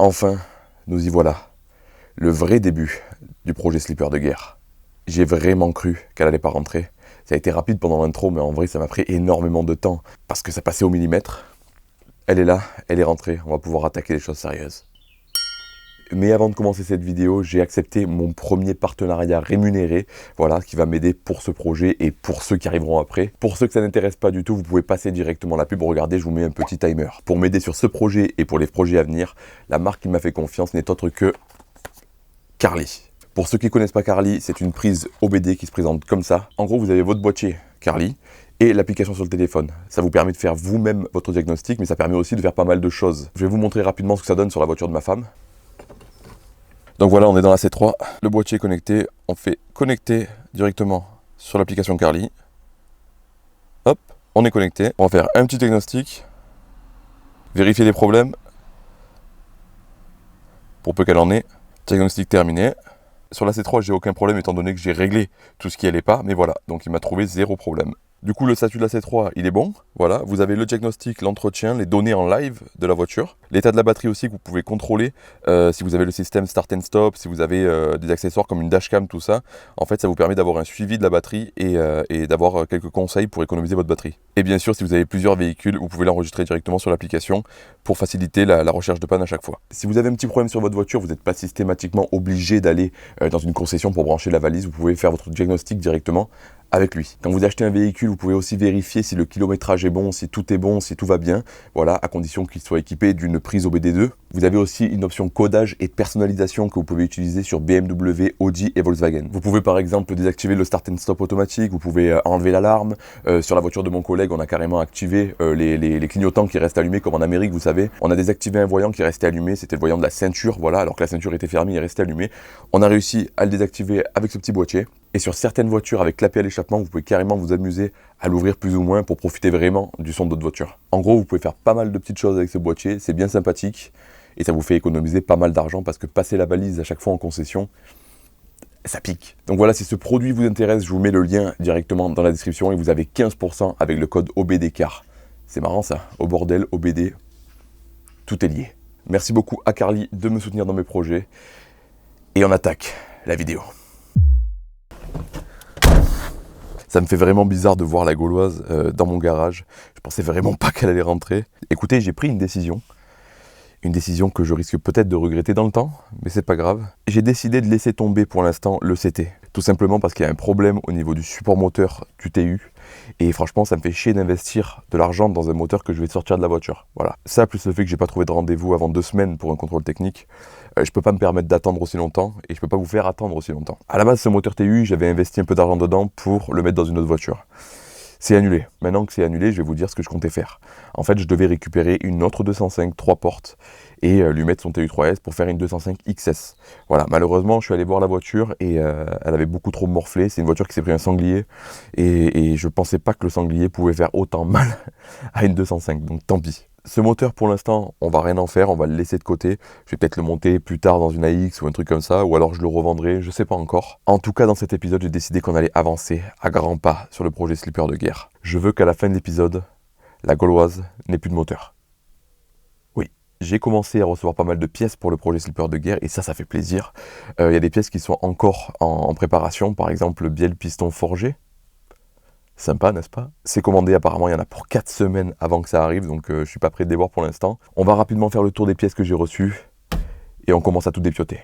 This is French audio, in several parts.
Enfin, nous y voilà. Le vrai début du projet Slipper de guerre. J'ai vraiment cru qu'elle allait pas rentrer. Ça a été rapide pendant l'intro, mais en vrai, ça m'a pris énormément de temps parce que ça passait au millimètre. Elle est là, elle est rentrée, on va pouvoir attaquer les choses sérieuses. Mais avant de commencer cette vidéo, j'ai accepté mon premier partenariat rémunéré, voilà, qui va m'aider pour ce projet et pour ceux qui arriveront après. Pour ceux que ça n'intéresse pas du tout, vous pouvez passer directement la pub. Regardez, je vous mets un petit timer. Pour m'aider sur ce projet et pour les projets à venir, la marque qui m'a fait confiance n'est autre que Carly. Pour ceux qui ne connaissent pas Carly, c'est une prise OBD qui se présente comme ça. En gros, vous avez votre boîtier Carly et l'application sur le téléphone. Ça vous permet de faire vous-même votre diagnostic, mais ça permet aussi de faire pas mal de choses. Je vais vous montrer rapidement ce que ça donne sur la voiture de ma femme. Donc voilà, on est dans la C3, le boîtier est connecté, on fait connecter directement sur l'application Carly. Hop, on est connecté. On va faire un petit diagnostic, vérifier les problèmes, pour peu qu'elle en ait. Diagnostic terminé. Sur la C3, j'ai aucun problème étant donné que j'ai réglé tout ce qui allait pas, mais voilà, donc il m'a trouvé zéro problème. Du coup, le statut de la C3, il est bon. Voilà, vous avez le diagnostic, l'entretien, les données en live de la voiture. L'état de la batterie aussi que vous pouvez contrôler si vous avez le système start and stop, si vous avez des accessoires comme une dashcam, tout ça. En fait, ça vous permet d'avoir un suivi de la batterie et d'avoir quelques conseils pour économiser votre batterie. Et bien sûr, si vous avez plusieurs véhicules, vous pouvez l'enregistrer directement sur l'application pour faciliter la recherche de panne à chaque fois. Si vous avez un petit problème sur votre voiture, vous n'êtes pas systématiquement obligé d'aller dans une concession pour brancher la valise. Vous pouvez faire votre diagnostic directement avec lui. Quand vous achetez un véhicule, vous pouvez aussi vérifier si le kilométrage est bon, si tout est bon, si tout va bien. Voilà, à condition qu'il soit équipé d'une prise OBD2. Vous avez aussi une option codage et personnalisation que vous pouvez utiliser sur BMW, Audi et Volkswagen. Vous pouvez par exemple désactiver le start and stop automatique, vous pouvez enlever l'alarme. Sur la voiture de mon collègue, on a carrément activé les clignotants qui restent allumés comme en Amérique, vous savez. On a désactivé un voyant qui restait allumé, c'était le voyant de la ceinture, voilà, alors que la ceinture était fermée, il restait allumé. On a réussi à le désactiver avec ce petit boîtier. Et sur certaines voitures avec clapet à l'échappement, vous pouvez carrément vous amuser à l'ouvrir plus ou moins pour profiter vraiment du son de votre voiture. En gros, vous pouvez faire pas mal de petites choses avec ce boîtier, c'est bien sympathique et ça vous fait économiser pas mal d'argent parce que passer la valise à chaque fois en concession, ça pique. Donc voilà, si ce produit vous intéresse, je vous mets le lien directement dans la description et vous avez 15% avec le code OBDCAR. C'est marrant ça, au bordel, OBD, tout est lié. Merci beaucoup à Carly de me soutenir dans mes projets et on attaque la vidéo. Ça me fait vraiment bizarre de voir la Gauloise dans mon garage. Je pensais vraiment pas qu'elle allait rentrer. Écoutez, j'ai pris une décision. Une décision que je risque peut-être de regretter dans le temps, mais c'est pas grave. J'ai décidé de laisser tomber pour l'instant le CT. Tout simplement parce qu'il y a un problème au niveau du support moteur du TU. Et franchement, ça me fait chier d'investir de l'argent dans un moteur que je vais sortir de la voiture. Voilà. Ça, plus le fait que j'ai pas trouvé de rendez-vous avant 2 semaines pour un contrôle technique, je peux pas me permettre d'attendre aussi longtemps et je peux pas vous faire attendre aussi longtemps. À la base, ce moteur TU, j'avais investi un peu d'argent dedans pour le mettre dans une autre voiture. C'est annulé. Maintenant que c'est annulé, je vais vous dire ce que je comptais faire. En fait, je devais récupérer une autre 205 3 portes et lui mettre son TU3S pour faire une 205 XS. Voilà, malheureusement, je suis allé voir la voiture et elle avait beaucoup trop morflé. C'est une voiture qui s'est pris un sanglier et je pensais pas que le sanglier pouvait faire autant mal à une 205, donc tant pis. Ce moteur, pour l'instant, on va rien en faire, on va le laisser de côté. Je vais peut-être le monter plus tard dans une AX ou un truc comme ça, ou alors je le revendrai, je sais pas encore. En tout cas, dans cet épisode, j'ai décidé qu'on allait avancer à grands pas sur le projet Slipper de guerre. Je veux qu'à la fin de l'épisode, la Gauloise n'ait plus de moteur. Oui, j'ai commencé à recevoir pas mal de pièces pour le projet Slipper de guerre, et ça fait plaisir. Y a des pièces qui sont encore en préparation, par exemple le bielle piston forgé. Sympa, n'est-ce pas? C'est commandé, apparemment, il y en a pour 4 semaines avant que ça arrive, donc je suis pas prêt de les voir pour l'instant. On va rapidement faire le tour des pièces que j'ai reçues, et on commence à tout dépioter.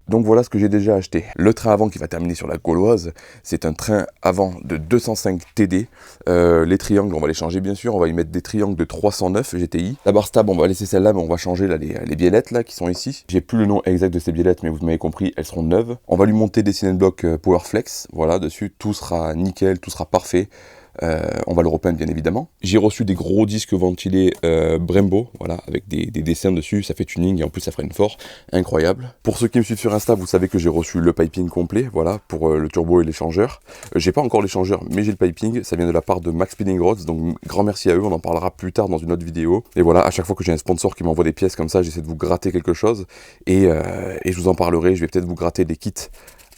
Donc voilà ce que j'ai déjà acheté. Le train avant qui va terminer sur la Gauloise, c'est un train avant de 205 TD. Les triangles, on va les changer bien sûr, on va y mettre des triangles de 309 GTI. La barre stable, on va laisser celle-là, mais on va changer là, les biellettes là, qui sont ici. J'ai plus le nom exact de ces biellettes, mais vous m'avez compris, elles seront neuves. On va lui monter des Cine Block Powerflex, voilà, dessus, tout sera nickel, tout sera parfait. On va le repeindre bien évidemment. J'ai reçu des gros disques ventilés Brembo, voilà, avec des dessins dessus, ça fait tuning et en plus ça freine fort, incroyable. Pour ceux qui me suivent sur Insta, vous savez que j'ai reçu le piping complet, voilà, pour le turbo et l'échangeur. J'ai pas encore l'échangeur, mais j'ai le piping, ça vient de la part de Max Spinning Rods, donc grand merci à eux, on en parlera plus tard dans une autre vidéo. Et voilà, à chaque fois que j'ai un sponsor qui m'envoie des pièces comme ça, j'essaie de vous gratter quelque chose, et je vous en parlerai, je vais peut-être vous gratter des kits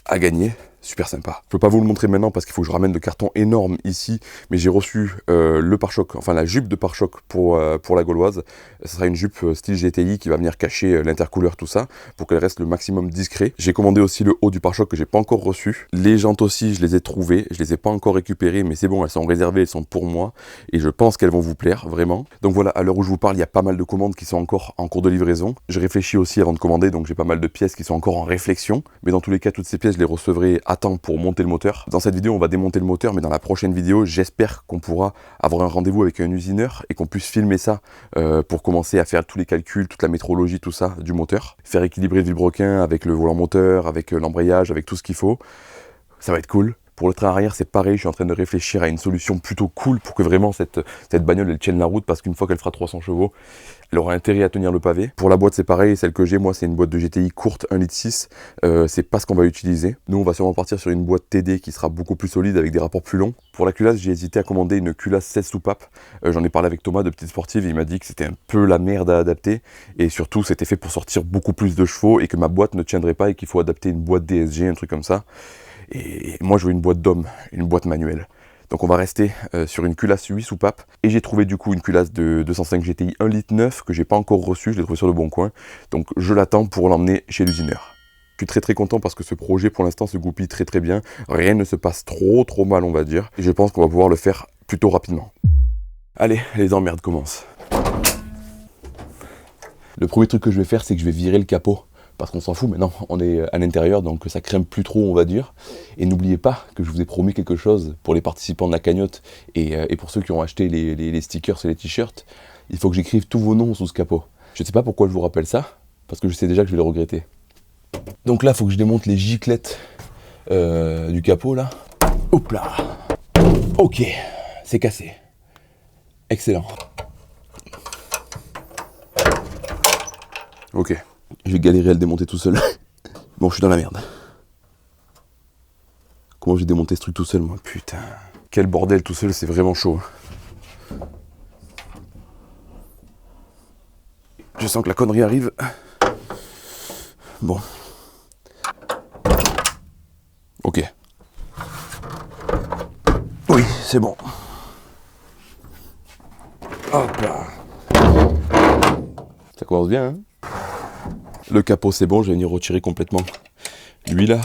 à gagner super sympa. Je peux pas vous le montrer maintenant parce qu'il faut que je ramène le carton énorme ici, mais j'ai reçu le pare-choc, enfin la jupe de pare-choc pour la Gauloise. Ce sera une jupe style GTI qui va venir cacher l'intercouleur, tout ça, pour qu'elle reste le maximum discret. J'ai commandé aussi le haut du pare-choc que j'ai pas encore reçu. Les jantes aussi, je les ai trouvées, je les ai pas encore récupérées, mais c'est bon, elles sont réservées, elles sont pour moi, et je pense qu'elles vont vous plaire, vraiment. Donc voilà, à l'heure où je vous parle, il y a pas mal de commandes qui sont encore en cours de livraison. Je réfléchis aussi avant de commander, donc j'ai pas mal de pièces qui sont encore en réflexion, mais dans tous les cas, toutes ces pièces, je les recevrai à temps pour monter le moteur. Dans cette vidéo, on va démonter le moteur, mais dans la prochaine vidéo, j'espère qu'on pourra avoir un rendez-vous avec un usineur et qu'on puisse filmer ça pour commencer à faire tous les calculs, toute la métrologie, tout ça du moteur. Faire équilibrer le vilebrequin avec le volant moteur, avec l'embrayage, avec tout ce qu'il faut. Ça va être cool. Pour le train arrière, c'est pareil, je suis en train de réfléchir à une solution plutôt cool pour que vraiment cette bagnole elle tienne la route, parce qu'une fois qu'elle fera 300 chevaux, elle aura intérêt à tenir le pavé. Pour la boîte, c'est pareil, celle que j'ai, moi, c'est une boîte de GTI courte, 1,6 litre. C'est pas ce qu'on va utiliser. Nous, on va sûrement partir sur une boîte TD qui sera beaucoup plus solide avec des rapports plus longs. Pour la culasse, j'ai hésité à commander une culasse 16 soupapes. J'en ai parlé avec Thomas de Petite Sportive, et il m'a dit que c'était un peu la merde à adapter. Et surtout, c'était fait pour sortir beaucoup plus de chevaux et que ma boîte ne tiendrait pas et qu'il faut adapter une boîte DSG, un truc comme ça. Et moi, je veux une boîte d'homme, une boîte manuelle. Donc on va rester sur une culasse 8 soupapes. Et j'ai trouvé du coup une culasse de 205 GTI 1,9 litre que j'ai pas encore reçue, je l'ai trouvé sur le bon coin. Donc je l'attends pour l'emmener chez l'usineur. Je suis très content parce que ce projet pour l'instant se goupille très bien. Rien ne se passe trop mal, on va dire. Et je pense qu'on va pouvoir le faire plutôt rapidement. Allez, les emmerdes commencent. Le premier truc que je vais faire, c'est que je vais virer le capot. Parce qu'on s'en fout, maintenant on est à l'intérieur, donc ça crème plus trop, on va dire. Et n'oubliez pas que je vous ai promis quelque chose pour les participants de la cagnotte et pour ceux qui ont acheté les stickers et les t-shirts. Il faut que j'écrive tous vos noms sous ce capot. Je ne sais pas pourquoi je vous rappelle ça, parce que je sais déjà que je vais le regretter. Donc là, il faut que je démonte les giclettes du capot, là. Hop là. Ok, c'est cassé. Excellent. Ok. Je vais galérer à le démonter tout seul. Bon, je suis dans la merde. Comment j'ai démonté ce truc tout seul, moi? Putain. Quel bordel tout seul, c'est vraiment chaud. Je sens que la connerie arrive. Bon. Ok. Oui, c'est bon. Hop là. Ça commence bien, hein? Le capot c'est bon, je vais venir retirer complètement lui là.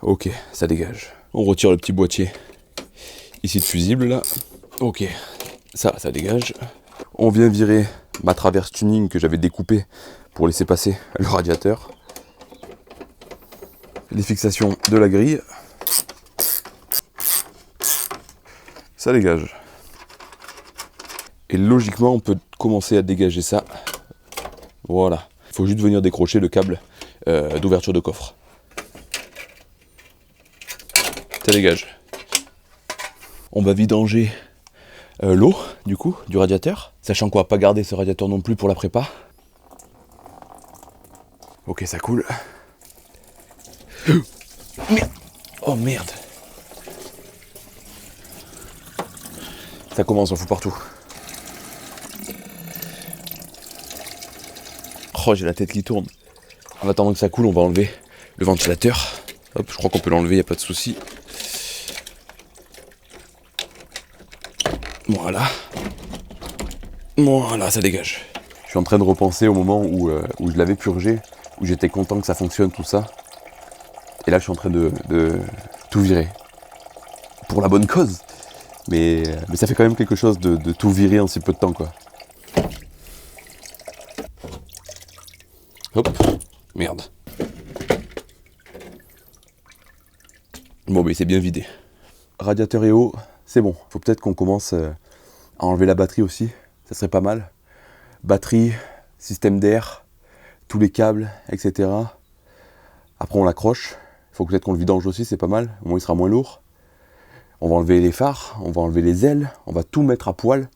Ok, ça dégage. On retire le petit boîtier ici de fusible là. Ok, ça dégage. On vient virer ma traverse tuning que j'avais découpée pour laisser passer le radiateur. Les fixations de la grille. Ça dégage. Et logiquement on peut commencer à dégager ça. Voilà. Il faut juste venir décrocher le câble d'ouverture de coffre. Ça dégage. On va vidanger l'eau, du coup, du radiateur. Sachant qu'on va pas garder ce radiateur non plus pour la prépa. Ok, ça coule. Merde. Oh merde. Ça commence, on fout partout. Oh, j'ai la tête qui tourne. En attendant que ça coule, on va enlever le ventilateur. Hop, je crois qu'on peut l'enlever, il n'y a pas de souci. Voilà. Voilà, ça dégage. Je suis en train de repenser au moment où je l'avais purgé, où j'étais content que ça fonctionne, tout ça. Et là, je suis en train de tout virer. Pour la bonne cause. Mais ça fait quand même quelque chose de tout virer en si peu de temps, quoi. Hop, merde. Bon, mais c'est bien vidé. Radiateur et eau, c'est bon. Faut peut-être qu'on commence à enlever la batterie aussi. Ça serait pas mal. Batterie, système d'air, tous les câbles, etc. Après, on l'accroche. Il faut peut-être qu'on le vidange aussi, c'est pas mal. Au moins, il sera moins lourd. On va enlever les phares, on va enlever les ailes. On va tout mettre à poil.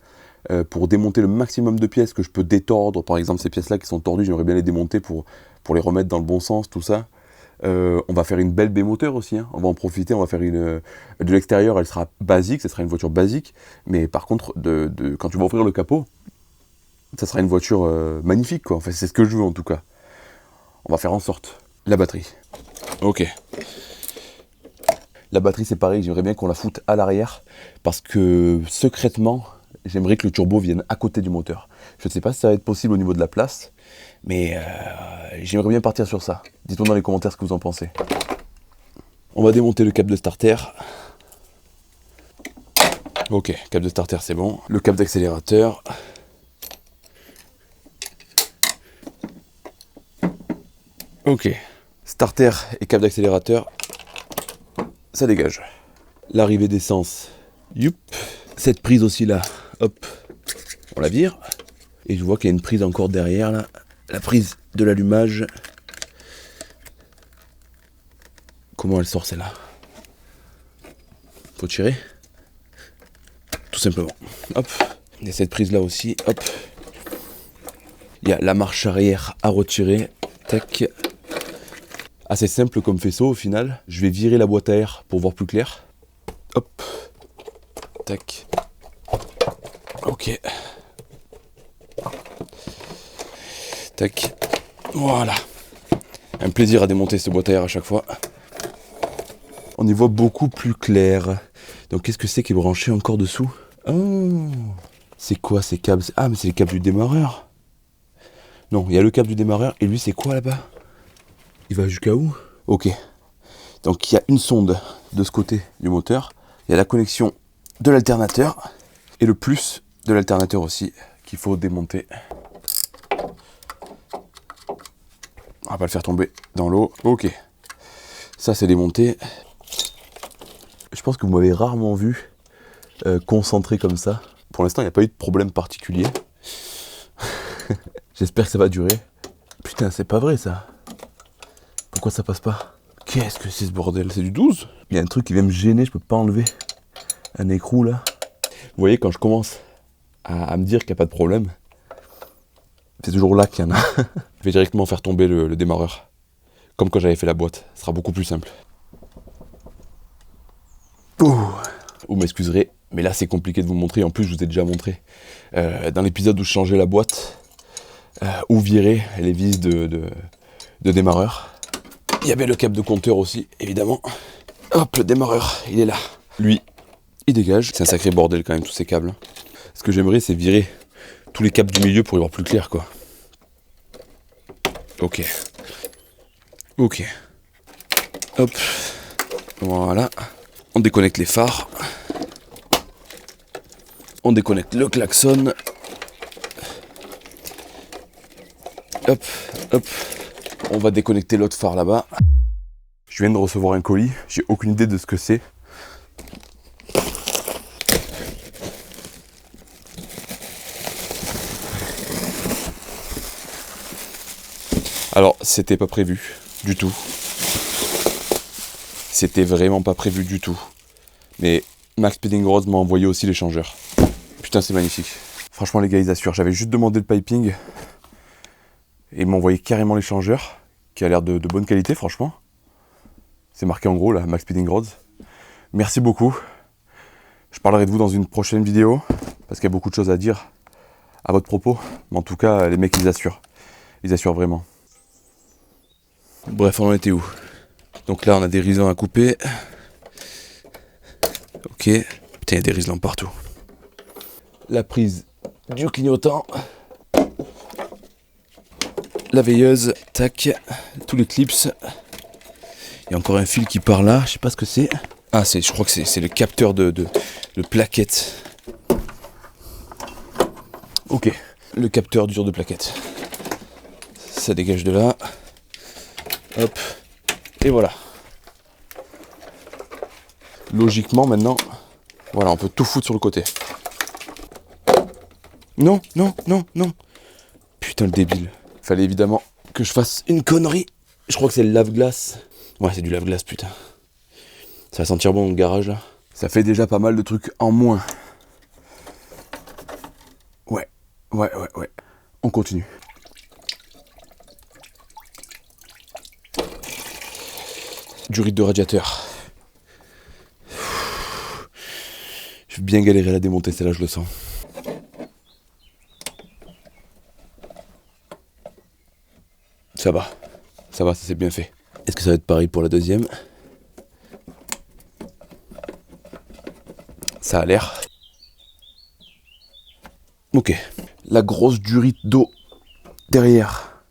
Pour démonter le maximum de pièces que je peux détordre. Par exemple, ces pièces-là qui sont tordues, j'aimerais bien les démonter pour les remettre dans le bon sens, tout ça. On va faire une belle B-moteur aussi, hein. On va en profiter, on va faire de l'extérieur, elle sera basique, ça sera une voiture basique. Mais par contre, quand tu vas ouvrir le capot, ça sera une voiture magnifique, quoi. Enfin, c'est ce que je veux en tout cas. On va faire en sorte. La batterie. Ok. La batterie c'est pareil, j'aimerais bien qu'on la foute à l'arrière parce que secrètement, j'aimerais que le turbo vienne à côté du moteur. Je ne sais pas si ça va être possible au niveau de la place, mais j'aimerais bien partir sur ça. Dites-moi dans les commentaires ce que vous en pensez. On va démonter le câble de starter. Ok, câble de starter c'est bon. Le câble d'accélérateur. Ok. Starter et câble d'accélérateur, ça dégage. L'arrivée d'essence, youp. Cette prise aussi là, hop, on la vire. Et je vois qu'il y a une prise encore derrière là. La prise de l'allumage. Comment elle sort celle-là? Faut tirer. Tout simplement. Hop. Il y a cette prise là aussi. Hop. Il y a la marche arrière à retirer. Tac. Assez simple comme faisceau au final. Je vais virer la boîte à air pour voir plus clair. Hop. Tac. Ok. Tac. Voilà. Un plaisir à démonter cette boîte à air à chaque fois. On y voit beaucoup plus clair. Donc qu'est-ce que c'est qui est branché encore dessous? Oh, c'est quoi ces câbles? Ah mais c'est les câbles du démarreur. Non, il y a le câble du démarreur et lui c'est quoi là-bas? Il va jusqu'à où? Ok. Donc il y a une sonde de ce côté du moteur. Il y a la connexion de l'alternateur et le plus de l'alternateur aussi qu'il faut démonter. On va pas le faire tomber dans l'eau. Ok. Ça c'est démonté. Je pense que vous m'avez rarement vu concentré comme ça. Pour l'instant, il n'y a pas eu de problème particulier. J'espère que ça va durer. Putain, c'est pas vrai ça. Pourquoi ça passe pas? Qu'est-ce que c'est ce bordel? C'est du 12? Il y a un truc qui vient me gêner, je peux pas enlever. Un écrou là. Vous voyez, quand je commence à me dire qu'il n'y a pas de problème, c'est toujours là qu'il y en a. Je vais directement faire tomber le démarreur. Comme quand j'avais fait la boîte. Ce sera beaucoup plus simple. Vous m'excuserez, mais là c'est compliqué de vous montrer. En plus, je vous ai déjà montré dans l'épisode où je changeais la boîte, où virer les vis de démarreur. Il y avait le câble de compteur aussi, évidemment. Hop, le démarreur, il est là. Lui, il dégage. C'est un sacré bordel quand même, tous ces câbles. Ce que j'aimerais, c'est virer tous les câbles du milieu pour y voir plus clair, quoi. Ok. Ok. Hop. Voilà. On déconnecte les phares. On déconnecte le klaxon. Hop, hop. On va déconnecter l'autre phare là-bas. Je viens de recevoir un colis. J'ai aucune idée de ce que c'est. Alors, c'était pas prévu du tout. C'était vraiment pas prévu du tout. Mais Max Speeding Rods m'a envoyé aussi l'échangeur. Putain, c'est magnifique. Franchement, les gars, ils assurent. J'avais juste demandé le piping. Et ils m'ont envoyé carrément l'échangeur, qui a l'air de bonne qualité, franchement. C'est marqué en gros, là, Max Speeding Rods. Merci beaucoup. Je parlerai de vous dans une prochaine vidéo, parce qu'il y a beaucoup de choses à dire à votre propos. Mais en tout cas, les mecs, ils assurent. Ils assurent vraiment. Bref, on en était où? Donc là, on a des riselants à couper. Ok. Putain, il y a des riselants partout. La prise du clignotant. La veilleuse. Tac. Tous les clips. Il y a encore un fil qui part là. Je sais pas ce que c'est. Ah, je crois que c'est le capteur de plaquettes. Ok. Le capteur dur de plaquettes. Ça dégage de là. Hop. Et voilà. Logiquement, maintenant, voilà, on peut tout foutre sur le côté. Non, non, non, non. Putain, le débile. Fallait évidemment que je fasse une connerie. Je crois que c'est le lave-glace. Ouais, c'est du lave-glace, putain. Ça va sentir bon dans le garage, là. Ça fait déjà pas mal de trucs en moins. Ouais. On continue. Du riz de radiateur. Je vais bien galérer à la démonter, celle-là, je le sens. Ça va, ça c'est bien fait. Est-ce que ça va être pareil pour la deuxième? Ça a l'air. Ok. La grosse durite d'eau derrière.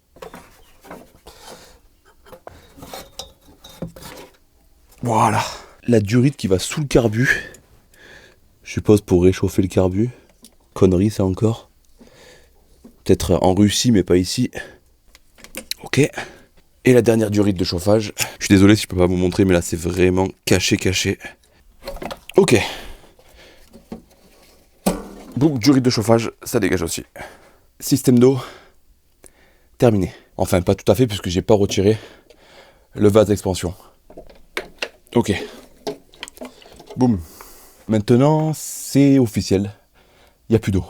Voilà. La durite qui va sous le carbu. Je suppose pour réchauffer le carbu. Connerie ça encore. Peut-être en Russie mais pas ici. Ok. Et la dernière durite de chauffage. Je suis désolé si je peux pas vous montrer mais là c'est vraiment caché. Ok. Donc durite de chauffage, ça dégage aussi. Système d'eau, terminé. Enfin pas tout à fait puisque j'ai pas retiré le vase d'expansion. Ok. Boum. Maintenant c'est officiel. Il n'y a plus d'eau.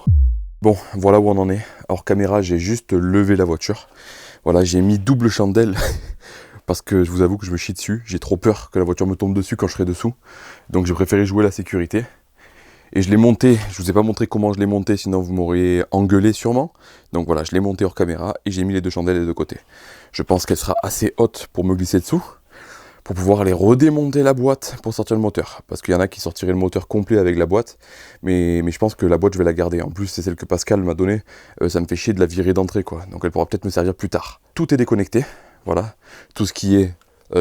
Bon, voilà où on en est. Hors caméra, j'ai juste levé la voiture. Voilà, j'ai mis double chandelle parce que je vous avoue que je me chie dessus. J'ai trop peur que la voiture me tombe dessus quand je serai dessous. Donc j'ai préféré jouer la sécurité. Et je l'ai monté, je vous ai pas montré comment je l'ai monté, sinon vous m'auriez engueulé sûrement. Donc voilà, je l'ai monté hors caméra et j'ai mis les deux chandelles des deux côtés. Je pense qu'elle sera assez haute pour me glisser dessous, pour pouvoir aller redémonter la boîte pour sortir le moteur. Parce qu'il y en a qui sortiraient le moteur complet avec la boîte, mais je pense que la boîte je vais la garder. En plus c'est celle que Pascal m'a donnée, ça me fait chier de la virer d'entrée quoi. Donc elle pourra peut-être me servir plus tard. Tout est déconnecté, voilà. Tout ce qui est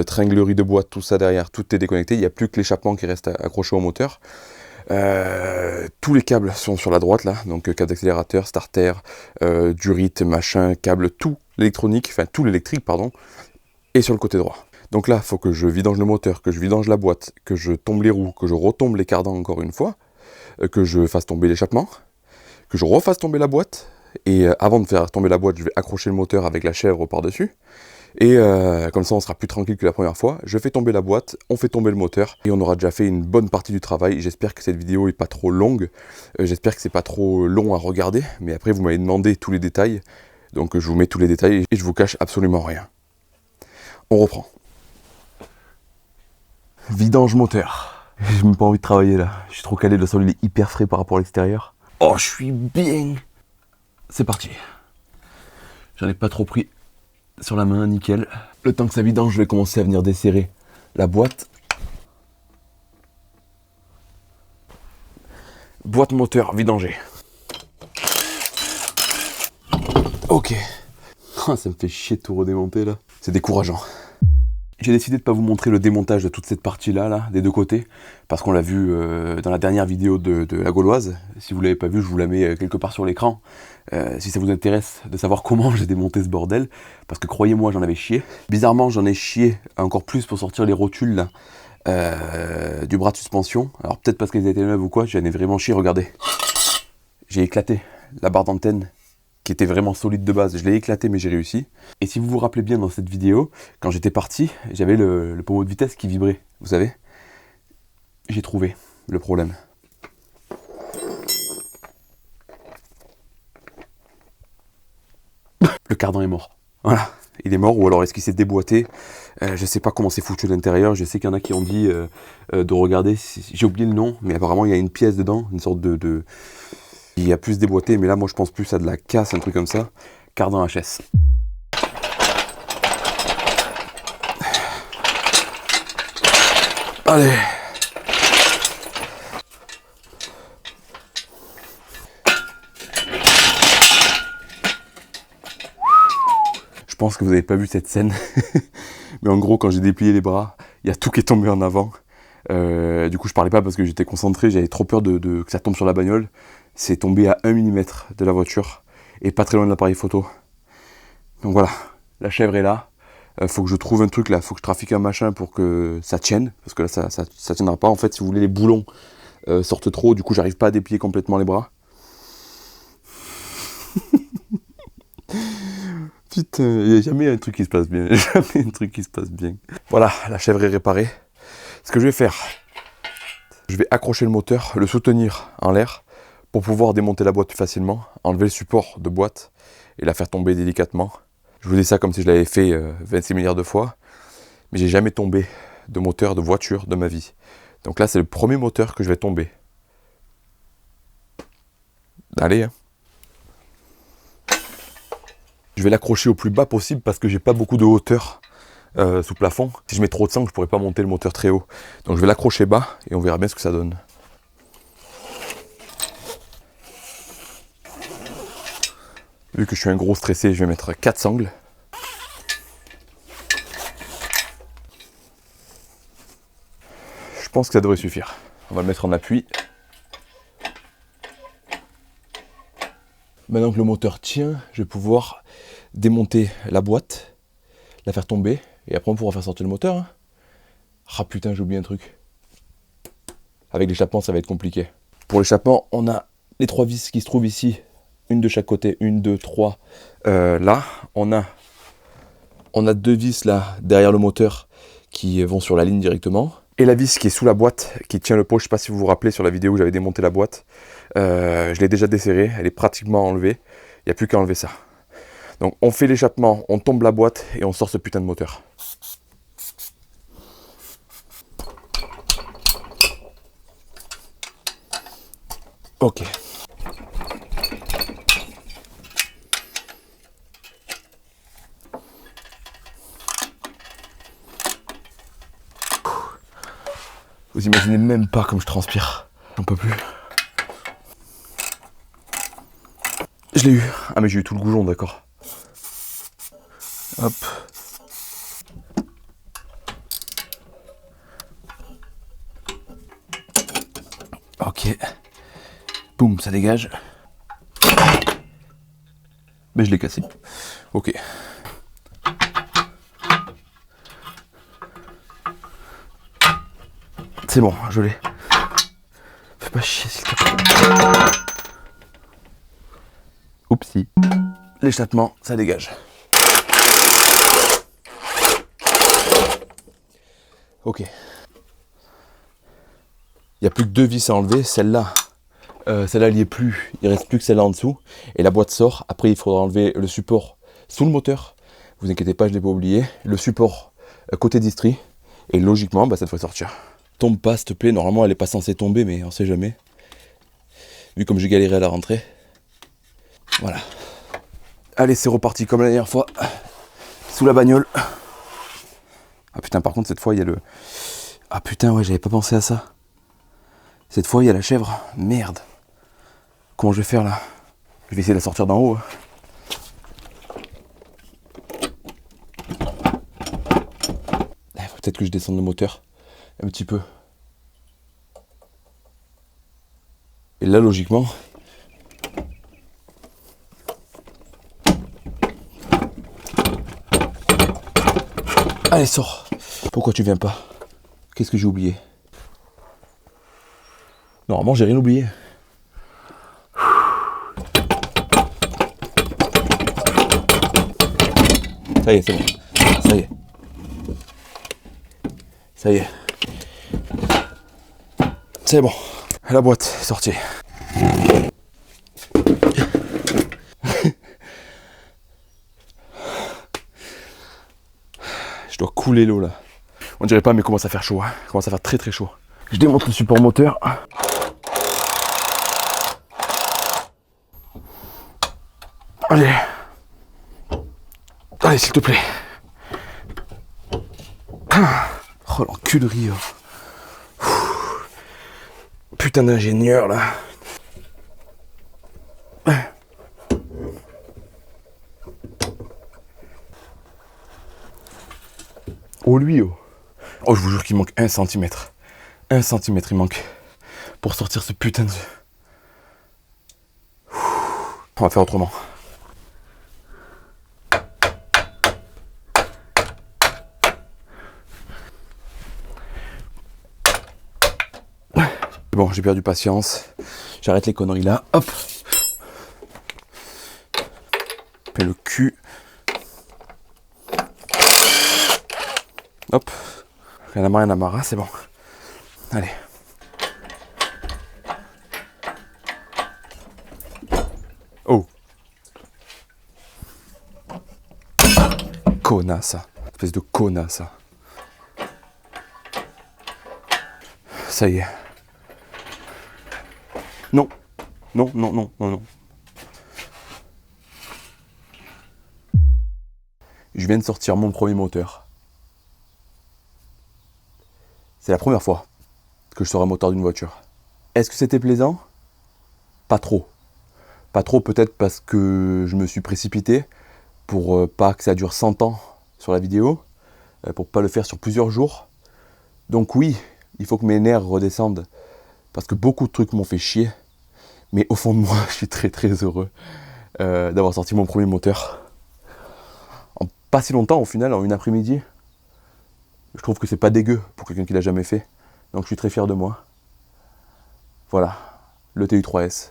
tringlerie de boîte, tout ça derrière, tout est déconnecté. Il n'y a plus que l'échappement qui reste accroché au moteur. Tous les câbles sont sur la droite là, donc câble d'accélérateur, starter, durite, machin, câble, tout l'électronique, enfin tout l'électrique pardon, est sur le côté droit. Donc là, il faut que je vidange le moteur, que je vidange la boîte, que je tombe les roues, que je retombe les cardans encore une fois, que je fasse tomber l'échappement, que je refasse tomber la boîte, et avant de faire tomber la boîte, je vais accrocher le moteur avec la chèvre par-dessus. Et comme ça on sera plus tranquille que la première fois. Je fais tomber la boîte, on fait tomber le moteur et on aura déjà fait une bonne partie du travail. J'espère que cette vidéo est pas trop longue, j'espère que c'est pas trop long à regarder, mais après vous m'avez demandé tous les détails, donc je vous mets tous les détails et je vous cache absolument rien. On reprend. Vidange moteur. J'ai même pas envie de travailler là, je suis trop calé, le sol il est hyper frais par rapport à l'extérieur. Oh je suis bien. C'est parti. J'en ai pas trop pris sur la main, nickel. Le temps que ça vidange, je vais commencer à venir desserrer la boîte. Boîte moteur vidangée. Ok. Oh, ça me fait chier de tout redémonter là. C'est décourageant. J'ai décidé de ne pas vous montrer le démontage de toute cette partie-là, là, des deux côtés, parce qu'on l'a vu dans la dernière vidéo de la Gauloise. Si vous ne l'avez pas vu, je vous la mets quelque part sur l'écran. Si ça vous intéresse de savoir comment j'ai démonté ce bordel, parce que croyez-moi, j'en avais chié. Bizarrement, j'en ai chié encore plus pour sortir les rotules là, du bras de suspension. Alors peut-être parce qu'elles étaient neuves ou quoi, j'en ai vraiment chié, regardez. J'ai éclaté la barre d'antenne qui était vraiment solide de base. Je l'ai éclaté mais j'ai réussi. Et si vous vous rappelez bien dans cette vidéo, quand j'étais parti, j'avais le pommeau de vitesse qui vibrait, vous savez. J'ai trouvé le problème. Le cardan est mort. Voilà, il est mort ou alors est-ce qu'il s'est déboîté? Je sais pas comment c'est foutu à l'intérieur. Je sais qu'il y en a qui ont dit de regarder. J'ai oublié le nom, mais apparemment il y a une pièce dedans, une sorte de... Il y a plus déboîté, mais là moi je pense plus à de la casse, un truc comme ça. Cardan HS. Allez. Je pense que vous n'avez pas vu cette scène. Mais en gros, quand j'ai déplié les bras, il y a tout qui est tombé en avant. Du coup, je parlais pas parce que j'étais concentré, j'avais trop peur que ça tombe sur la bagnole. C'est tombé à 1 mm de la voiture et pas très loin de l'appareil photo. Donc voilà, la chèvre est là. Faut que je trouve un truc là, faut que je trafique un machin pour que ça tienne, parce que là ça tiendra pas. En fait, si vous voulez, les boulons sortent trop, du coup j'arrive pas à déplier complètement les bras. Putain, il n'y a jamais un truc qui se passe bien, jamais un truc qui se passe bien. Voilà, la chèvre est réparée. Ce que je vais faire, je vais accrocher le moteur, le soutenir en l'air, pour pouvoir démonter la boîte plus facilement, enlever le support de boîte et la faire tomber délicatement. Je vous dis ça comme si je l'avais fait 26 milliards de fois, mais j'ai jamais tombé de moteur de voiture de ma vie. Donc là, c'est le premier moteur que je vais tomber. Allez, hein. Je vais l'accrocher au plus bas possible parce que j'ai pas beaucoup de hauteur sous plafond. Si je mets trop de sang, je pourrais pas monter le moteur très haut. Donc je vais l'accrocher bas et on verra bien ce que ça donne. Vu que je suis un gros stressé, je vais mettre 4 sangles. Je pense que ça devrait suffire. On va le mettre en appui. Maintenant que le moteur tient, je vais pouvoir démonter la boîte, la faire tomber, et après on pourra faire sortir le moteur. Hein. Ah putain, j'ai oublié un truc. Avec l'échappement, ça va être compliqué. Pour l'échappement, on a les 3 vis qui se trouvent ici. Une de chaque côté, 1, 2, 3. Là, on a 2 vis là, derrière le moteur, qui vont sur la ligne directement. Et la vis qui est sous la boîte, qui tient le pot, je ne sais pas si vous vous rappelez sur la vidéo où j'avais démonté la boîte. Je l'ai déjà desserrée, elle est pratiquement enlevée. Il n'y a plus qu'à enlever ça. Donc on fait l'échappement, on tombe la boîte et on sort ce putain de moteur. Ok. Vous imaginez même pas comme je transpire. J'en peux plus. Je l'ai eu. Ah mais j'ai eu tout le goujon, d'accord. Hop. Ok. Boum, ça dégage. Mais je l'ai cassé. Ok. C'est bon, je l'ai. Fais pas chier s'il te plaît. Oupsie. L'échappement, ça dégage. Ok. Il n'y a plus que 2 vis à enlever. Celle-là, celle-là, il n'y est plus. Il ne reste plus que celle-là en dessous. Et la boîte sort. Après, il faudra enlever le support sous le moteur. Vous inquiétez pas, je ne l'ai pas oublié. Le support côté distri. Et logiquement, ça devrait sortir. Tombe pas, s'il te plaît. Normalement, elle n'est pas censée tomber, mais on sait jamais. Vu comme j'ai galéré à la rentrée. Voilà. Allez, c'est reparti comme la dernière fois. Sous la bagnole. Ah putain, par contre, cette fois, il y a le... Ah putain, ouais, j'avais pas pensé à ça. Cette fois, il y a la chèvre. Merde. Comment je vais faire, là? Je vais essayer de la sortir d'en haut. Faut peut-être que je descende le moteur. Un petit peu. Et là, logiquement... Allez, sors. Pourquoi tu viens pas? Qu'est-ce que j'ai oublié? Normalement, j'ai rien oublié. Ça y est, c'est bon. Ça y est. Ça y est. C'est bon. La boîte est sortie. Je dois couler l'eau là. On dirait pas, mais commence à faire chaud. Hein. Commence à faire très très chaud. Je démonte le support moteur. Allez. Allez, s'il te plaît. Oh, l'enculerie. Putain d'ingénieur là. Oh lui, oh. Oh, je vous jure qu'il manque 1 centimètre. 1 centimètre il manque pour sortir ce putain de... On va faire autrement. Bon, j'ai perdu patience. J'arrête les conneries là. Hop. Et le cul. Hop. Rien à marre, rien à marre, c'est bon. Allez. Oh. Connasse. Espèce de connasse. Ça y est. Non. Non, non, non, non, non. Je viens de sortir mon premier moteur. C'est la première fois que je sors un moteur d'une voiture. Est-ce que c'était plaisant? Pas trop. Pas trop peut-être parce que je me suis précipité pour pas que ça dure 100 ans sur la vidéo, pour pas le faire sur plusieurs jours. Donc oui, il faut que mes nerfs redescendent parce que beaucoup de trucs m'ont fait chier. Mais au fond de moi, je suis très très heureux d'avoir sorti mon premier moteur. En pas si longtemps au final, en une après-midi. Je trouve que c'est pas dégueu pour quelqu'un qui l'a jamais fait. Donc je suis très fier de moi. Voilà, le TU3S.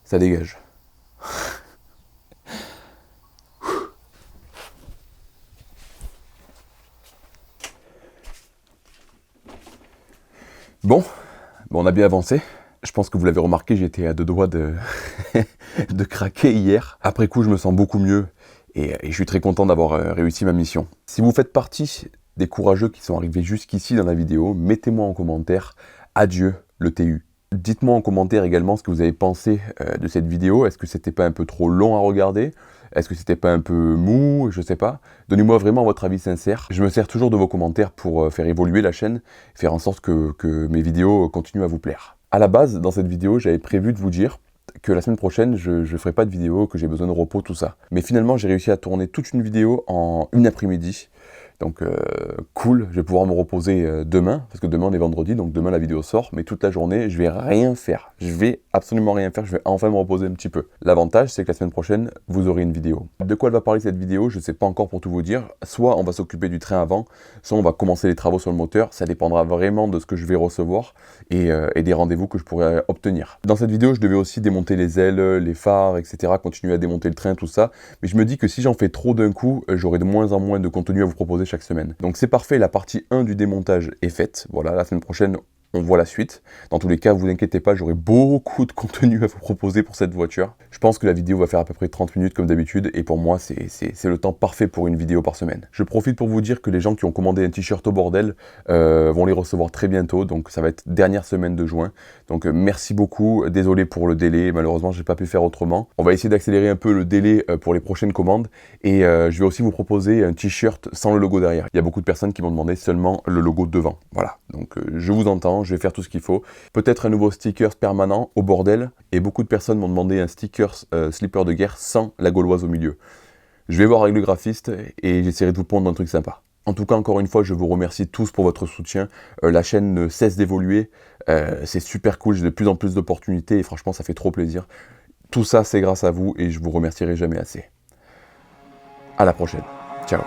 Ça dégage. Bon, on a bien avancé. Je pense que vous l'avez remarqué, j'étais à deux doigts de, de craquer hier. Après coup, je me sens beaucoup mieux et je suis très content d'avoir réussi ma mission. Si vous faites partie des courageux qui sont arrivés jusqu'ici dans la vidéo, mettez-moi en commentaire « Adieu le TU ». Dites-moi en commentaire également ce que vous avez pensé de cette vidéo. Est-ce que c'était pas un peu trop long à regarder? Est-ce que c'était pas un peu mou? Je sais pas. Donnez-moi vraiment votre avis sincère. Je me sers toujours de vos commentaires pour faire évoluer la chaîne, faire en sorte que mes vidéos continuent à vous plaire. À la base, dans cette vidéo, j'avais prévu de vous dire que la semaine prochaine, je ferai pas de vidéo, que j'ai besoin de repos, tout ça. Mais finalement, j'ai réussi à tourner toute une vidéo en une après-midi. Donc cool, je vais pouvoir me reposer demain, parce que demain on est vendredi, donc demain la vidéo sort, mais toute la journée, je vais rien faire. Je vais absolument rien faire, je vais enfin me reposer un petit peu. L'avantage, c'est que la semaine prochaine, vous aurez une vidéo. De quoi elle va parler cette vidéo, je ne sais pas encore pour tout vous dire. Soit on va s'occuper du train avant, soit on va commencer les travaux sur le moteur. Ça dépendra vraiment de ce que je vais recevoir et des rendez-vous que je pourrai obtenir. Dans cette vidéo, je devais aussi démonter les ailes, les phares, etc. Continuer à démonter le train, tout ça. Mais je me dis que si j'en fais trop d'un coup, j'aurai de moins en moins de contenu à vous proposer chaque semaine. Donc c'est parfait, la partie 1 du démontage est faite. Voilà, la semaine prochaine, on voit la suite. Dans tous les cas, vous inquiétez pas, j'aurai beaucoup de contenu à vous proposer pour cette voiture. Je pense que la vidéo va faire à peu près 30 minutes comme d'habitude, et pour moi, c'est le temps parfait pour une vidéo par semaine. Je profite pour vous dire que les gens qui ont commandé un t-shirt au bordel vont les recevoir très bientôt, donc ça va être dernière semaine de juin. Donc merci beaucoup, désolé pour le délai, malheureusement j'ai pas pu faire autrement. On va essayer d'accélérer un peu le délai pour les prochaines commandes, et je vais aussi vous proposer un t-shirt sans le logo derrière. Il y a beaucoup de personnes qui m'ont demandé seulement le logo devant. Voilà, donc je vous entends, je vais faire tout ce qu'il faut. Peut-être un nouveau sticker permanent au bordel, et beaucoup de personnes m'ont demandé un sticker slipper de guerre sans la gauloise au milieu. Je vais voir avec le graphiste et j'essaierai de vous pondre un truc sympa. En tout cas, encore une fois, je vous remercie tous pour votre soutien. La chaîne ne cesse d'évoluer. C'est super cool, j'ai de plus en plus d'opportunités et franchement, ça fait trop plaisir. Tout ça, c'est grâce à vous et je vous remercierai jamais assez. À la prochaine. Ciao.